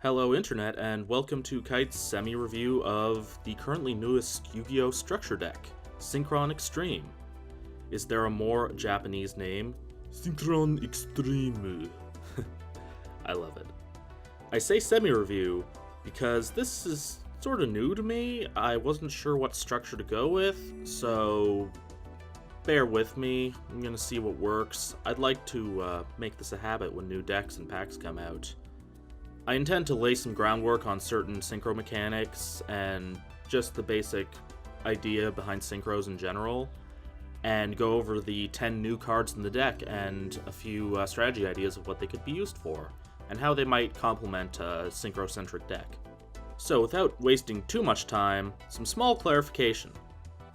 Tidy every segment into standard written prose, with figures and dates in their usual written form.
Hello Internet, and welcome to Kite's semi-review of the currently newest Yu-Gi-Oh! Structure deck, Synchron Extreme. Is there a more Japanese name? Synchron Extreme. I love it. I say semi-review because this is sort of new to me. I wasn't sure what structure to go with, so bear with me. I'm gonna see what works. I'd like to make this a habit when new decks and packs come out. I intend to lay some groundwork on certain synchro mechanics and just the basic idea behind synchros in general, and go over the 10 new cards in the deck and a few strategy ideas of what they could be used for, and how they might complement a synchro-centric deck. So without wasting too much time, some small clarification.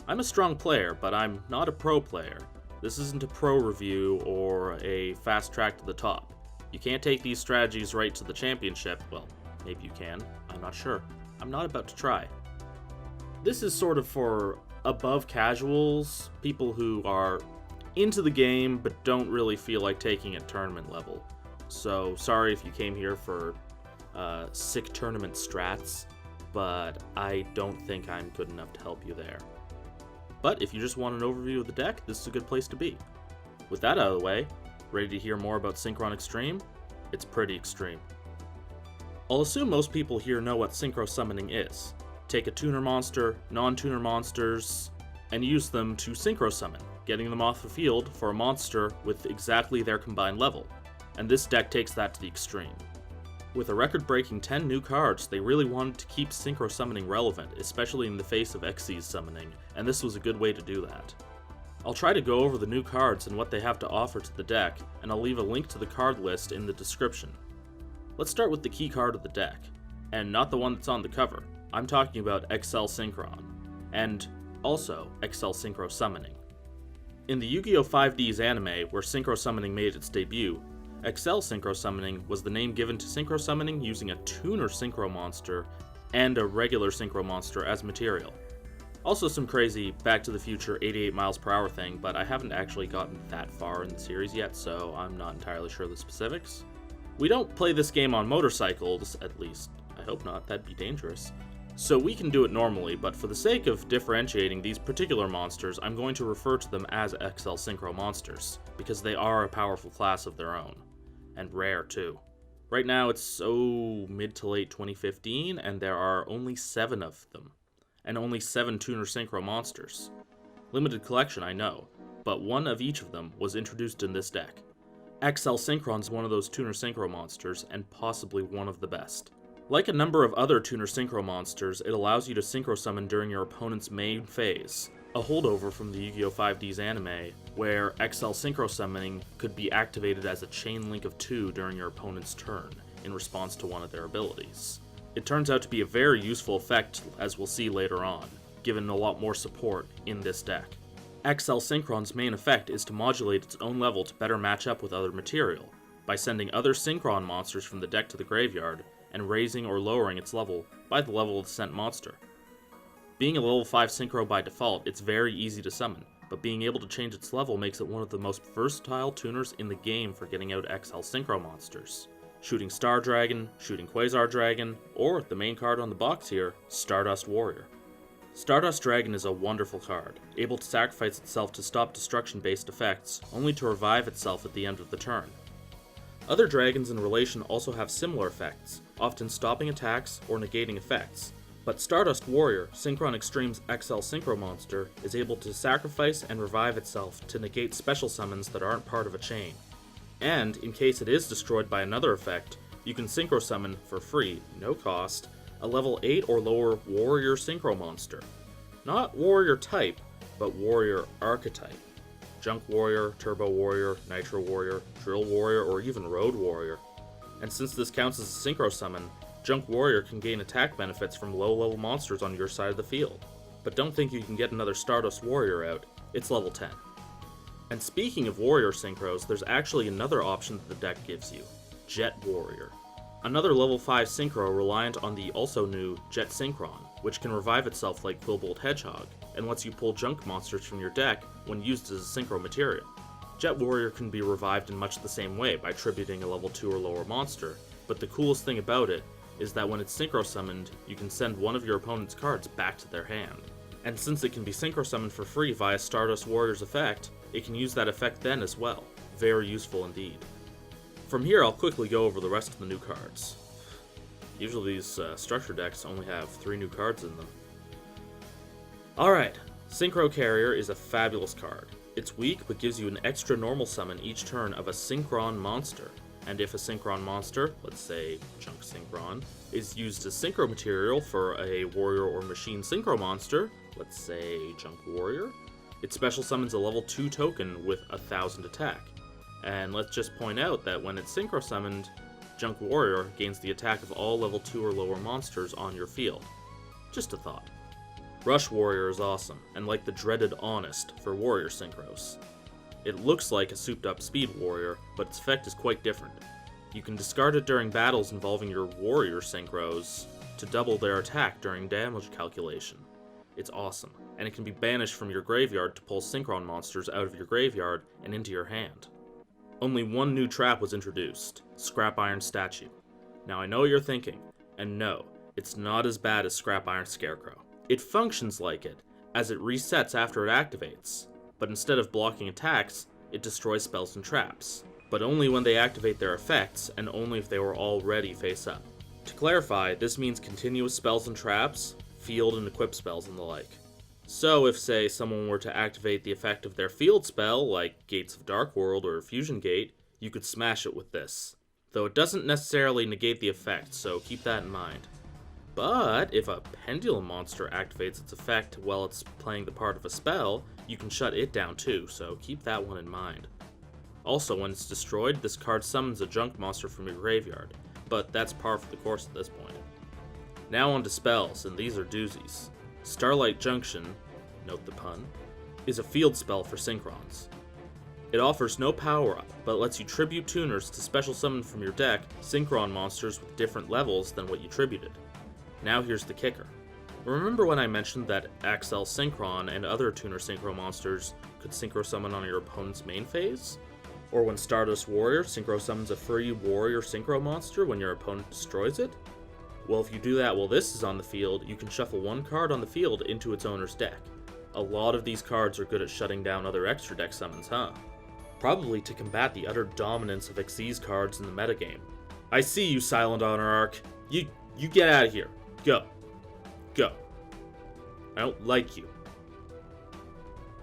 I'm a strong player, but I'm not a pro player. This isn't a pro review or a fast track to the top. You can't take these strategies right to the championship. Well, maybe you can. I'm not sure. I'm not about to try. This is sort of for above casuals, people who are into the game but don't really feel like taking it tournament level. So sorry if you came here for sick tournament strats, but I don't think I'm good enough to help you there. But if you just want an overview of the deck, this is a good place to be. With that out of the way, ready to hear more about Synchron Extreme? It's pretty extreme. I'll assume most people here know what synchro summoning is. Take a tuner monster, non-tuner monsters, and use them to synchro summon, getting them off the field for a monster with exactly their combined level. And this deck takes that to the extreme. With a record-breaking 10 new cards, they really wanted to keep synchro summoning relevant, especially in the face of Xyz summoning, and this was a good way to do that. I'll try to go over the new cards and what they have to offer to the deck, and I'll leave a link to the card list in the description. Let's start with the key card of the deck, and not the one that's on the cover. I'm talking about XL Synchron, and also XL Synchro Summoning. In the Yu-Gi-Oh! 5D's anime, where Synchro Summoning made its debut, XL Synchro Summoning was the name given to Synchro Summoning using a tuner Synchro monster and a regular Synchro monster as material. Also some crazy Back to the Future 88 miles per hour thing, but I haven't actually gotten that far in the series yet, so I'm not entirely sure the specifics. We don't play this game on motorcycles, at least. I hope not, that'd be dangerous. So we can do it normally, but for the sake of differentiating these particular monsters, I'm going to refer to them as XL Synchro monsters, because they are a powerful class of their own. And rare, too. Right now it's, mid to late 2015, and there are only 7 of them. And only 7 tuner synchro monsters. Limited collection, I know, but one of each of them was introduced in this deck. XL Synchron's one of those tuner synchro monsters, and possibly one of the best. Like a number of other tuner synchro monsters, it allows you to synchro summon during your opponent's main phase, a holdover from the Yu-Gi-Oh! 5D's anime, where XL Synchro Summoning could be activated as a chain link of 2 during your opponent's turn, in response to one of their abilities. It turns out to be a very useful effect, as we'll see later on, given a lot more support in this deck. XL Synchron's main effect is to modulate its own level to better match up with other material, by sending other Synchron monsters from the deck to the graveyard, and raising or lowering its level by the level of the sent monster. Being a level 5 Synchro by default, it's very easy to summon, but being able to change its level makes it one of the most versatile tuners in the game for getting out XL Synchro monsters. Shooting Star Dragon, Shooting Quasar Dragon, or the main card on the box here, Stardust Warrior. Stardust Dragon is a wonderful card, able to sacrifice itself to stop destruction-based effects, only to revive itself at the end of the turn. Other dragons in relation also have similar effects, often stopping attacks or negating effects, but Stardust Warrior, Synchron Extreme's XL Synchro monster, is able to sacrifice and revive itself to negate special summons that aren't part of a chain. And, in case it is destroyed by another effect, you can synchro summon, for free, no cost, a level 8 or lower warrior synchro monster. Not warrior type, but warrior archetype. Junk Warrior, Turbo Warrior, Nitro Warrior, Drill Warrior, or even Road Warrior. And since this counts as a synchro summon, Junk Warrior can gain attack benefits from low-level monsters on your side of the field. But don't think you can get another Stardust Warrior out, it's level 10. And speaking of warrior synchros, there's actually another option that the deck gives you, Jet Warrior. Another level 5 synchro reliant on the also new Jet Synchron, which can revive itself like Quillbolt Hedgehog, and lets you pull junk monsters from your deck when used as a synchro material. Jet Warrior can be revived in much the same way by tributing a level 2 or lower monster, but the coolest thing about it is that when it's synchro summoned, you can send one of your opponent's cards back to their hand. And since it can be synchro summoned for free via Stardust Warrior's effect, it can use that effect then as well. Very useful indeed. From here, I'll quickly go over the rest of the new cards. Usually these structure decks only have 3 new cards in them. Alright, Synchro Carrier is a fabulous card. It's weak, but gives you an extra normal summon each turn of a Synchron monster. And if a Synchron monster, let's say Junk Synchron, is used as synchro material for a warrior or machine synchro monster, let's say Junk Warrior, it special summons a level 2 token with 1000 attack. And let's just point out that when it's synchro summoned, Junk Warrior gains the attack of all level 2 or lower monsters on your field. Just a thought. Rush Warrior is awesome, and like the dreaded Honest for warrior synchros. It looks like a souped up speed warrior, but its effect is quite different. You can discard it during battles involving your warrior synchros to double their attack during damage calculation. It's awesome, and it can be banished from your graveyard to pull Synchron monsters out of your graveyard and into your hand. Only one new trap was introduced, Scrap Iron Statue. Now I know what you're thinking, and no, it's not as bad as Scrap Iron Scarecrow. It functions like it, as it resets after it activates, but instead of blocking attacks, it destroys spells and traps, but only when they activate their effects, and only if they were already face up. To clarify, this means continuous spells and traps, field and equip spells and the like. So if, say, someone were to activate the effect of their field spell, like Gates of Dark World or Fusion Gate, you could smash it with this. Though it doesn't necessarily negate the effect, so keep that in mind. But if a Pendulum monster activates its effect while it's playing the part of a spell, you can shut it down too, so keep that one in mind. Also, when it's destroyed, this card summons a junk monster from your graveyard, but that's par for the course at this point. Now on to spells, and these are doozies. Starlight Junction, note the pun, is a field spell for Synchrons. It offers no power-up, but lets you tribute tuners to special summon from your deck Synchron monsters with different levels than what you tributed. Now here's the kicker. Remember when I mentioned that Axel Synchron and other tuner synchro monsters could synchro summon on your opponent's main phase? Or when Stardust Warrior synchro summons a free warrior synchro monster when your opponent destroys it? Well, if you do that while this is on the field, you can shuffle one card on the field into its owner's deck. A lot of these cards are good at shutting down other extra deck summons, huh? Probably to combat the utter dominance of Xyz cards in the metagame. I see you, Silent Honor Arc. You get out of here. Go. Go. I don't like you.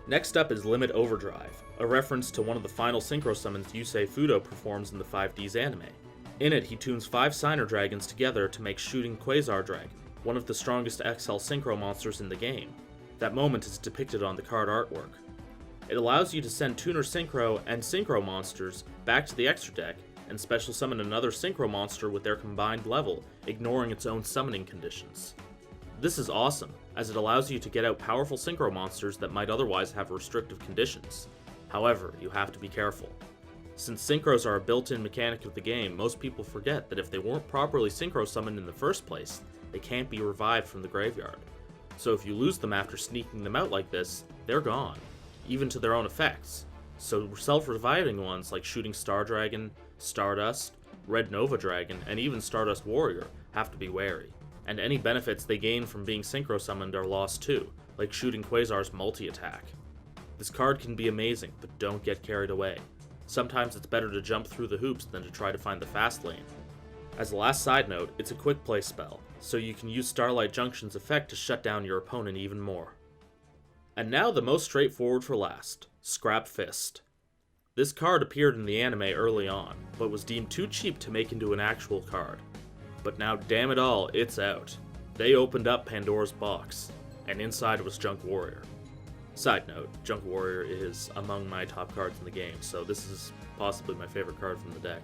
Next up is Limit Overdrive, a reference to one of the final synchro summons Yusei Fudo performs in the 5Ds anime. In it, he tunes 5 Signer Dragons together to make Shooting Quasar Dragon, one of the strongest XL synchro monsters in the game. That moment is depicted on the card artwork. It allows you to send Tuner Synchro and Synchro monsters back to the extra deck and special summon another Synchro monster with their combined level, ignoring its own summoning conditions. This is awesome, as it allows you to get out powerful Synchro monsters that might otherwise have restrictive conditions. However, you have to be careful. Since Synchros are a built-in mechanic of the game, most people forget that if they weren't properly Synchro summoned in the first place, they can't be revived from the graveyard. So if you lose them after sneaking them out like this, they're gone, even to their own effects. So self-reviving ones like Shooting Star Dragon, Stardust, Red Nova Dragon, and even Stardust Warrior have to be wary. And any benefits they gain from being synchro summoned are lost too, like Shooting Quasar's multi-attack. This card can be amazing, but don't get carried away. Sometimes it's better to jump through the hoops than to try to find the fast lane. As a last side note, it's a quick play spell, so you can use Starlight Junction's effect to shut down your opponent even more. And now the most straightforward for last, Scrap Fist. This card appeared in the anime early on, but was deemed too cheap to make into an actual card. But now damn it all, it's out. They opened up Pandora's box, and inside was Junk Warrior. Side note, Junk Warrior is among my top cards in the game, so this is possibly my favorite card from the deck.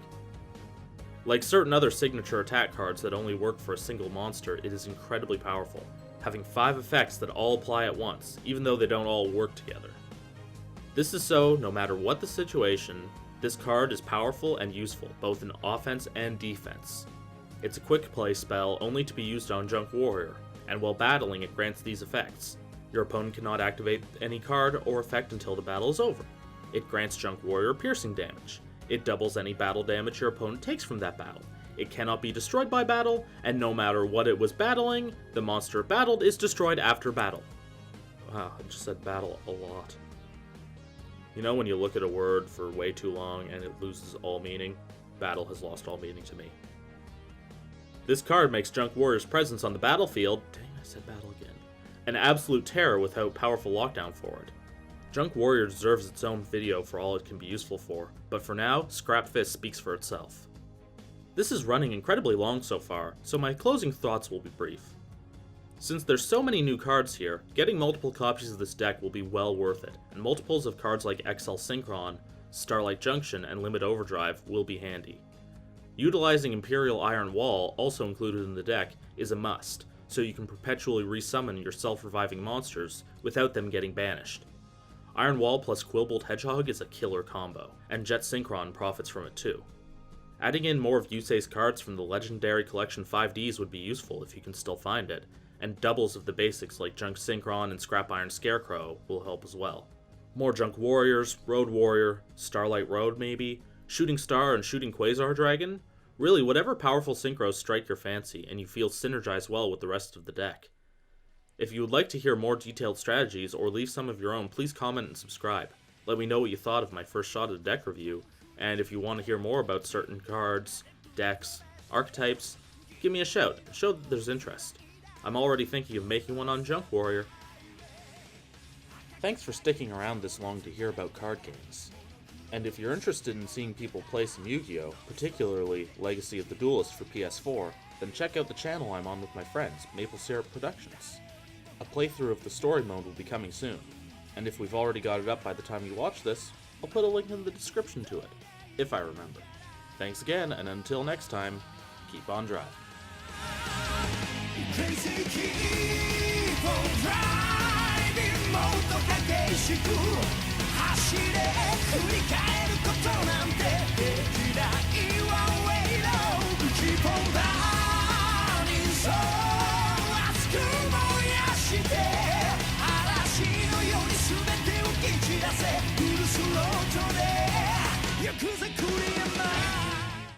Like certain other signature attack cards that only work for a single monster, it is incredibly powerful, having 5 effects that all apply at once, even though they don't all work together. This is so, no matter what the situation, this card is powerful and useful, both in offense and defense. It's a quick play spell only to be used on Junk Warrior, and while battling it grants these effects. Your opponent cannot activate any card or effect until the battle is over. It grants Junk Warrior piercing damage. It doubles any battle damage your opponent takes from that battle. It cannot be destroyed by battle, and no matter what it was battling, the monster battled is destroyed after battle. Wow, I just said battle a lot. You know when you look at a word for way too long and it loses all meaning? Battle has lost all meaning to me. This card makes Junk Warrior's presence on the battlefield, dang, I said battle again, an absolute terror without powerful lockdown for it. Junk Warrior deserves its own video for all it can be useful for, but for now, Scrap Fist speaks for itself. This is running incredibly long so far, so my closing thoughts will be brief. Since there's so many new cards here, getting multiple copies of this deck will be well worth it, and multiples of cards like XL Synchron, Starlight Junction, and Limit Overdrive will be handy. Utilizing Imperial Iron Wall, also included in the deck, is a must, so you can perpetually resummon your self-reviving monsters without them getting banished. Iron Wall plus Quillbolt Hedgehog is a killer combo, and Jet Synchron profits from it too. Adding in more of Yusei's cards from the Legendary Collection 5Ds would be useful if you can still find it, and doubles of the basics like Junk Synchron and Scrap Iron Scarecrow will help as well. More Junk Warriors, Road Warrior, Starlight Road maybe, Shooting Star and Shooting Quasar Dragon, really whatever powerful synchros strike your fancy and you feel synergize well with the rest of the deck. If you would like to hear more detailed strategies or leave some of your own, please comment and subscribe. Let me know what you thought of my first shot at a deck review, and if you want to hear more about certain cards, decks, archetypes, give me a shout. Show that there's interest. I'm already thinking of making one on Junk Warrior. Thanks for sticking around this long to hear about card games. And if you're interested in seeing people play some Yu-Gi-Oh!, particularly Legacy of the Duelist for PS4, then check out the channel I'm on with my friends, Maple Syrup Productions. A playthrough of the story mode will be coming soon, and if we've already got it up by the time you watch this, I'll put a link in the description to it, if I remember. Thanks again, and until next time, keep on driving. Yakuza